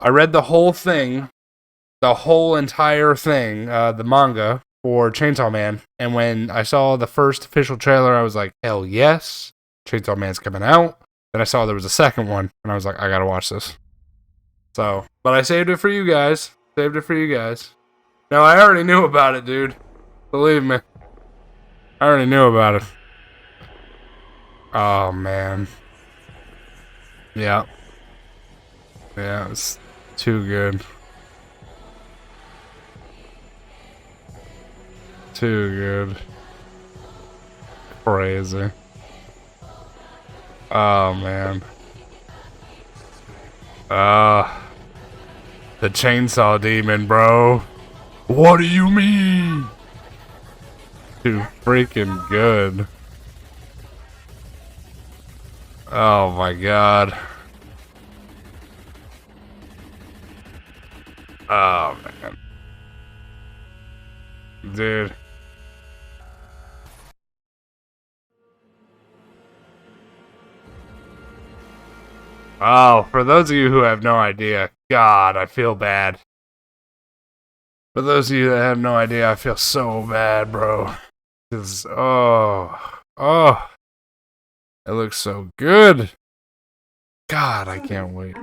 I read the whole thing, the whole entire thing, the manga for Chainsaw Man, and when I saw the first official trailer, I was like, hell yes, Chainsaw Man's coming out. Then I saw there was a second one, and I was like, I gotta watch this. So, but I saved it for you guys. Saved it for you guys. No, I already knew about it, dude. Believe me. I already knew about it. Oh, man. Yeah. Yeah, it's too good. Too good. Crazy. Oh, man. The chainsaw demon, bro. What do you mean? Too freaking good. Oh my god. Oh man. Dude. Oh, for those of you who have no idea, God, I feel bad. For those of you that have no idea, I feel so bad, bro. Cause, oh, it looks so good. God, I can't wait.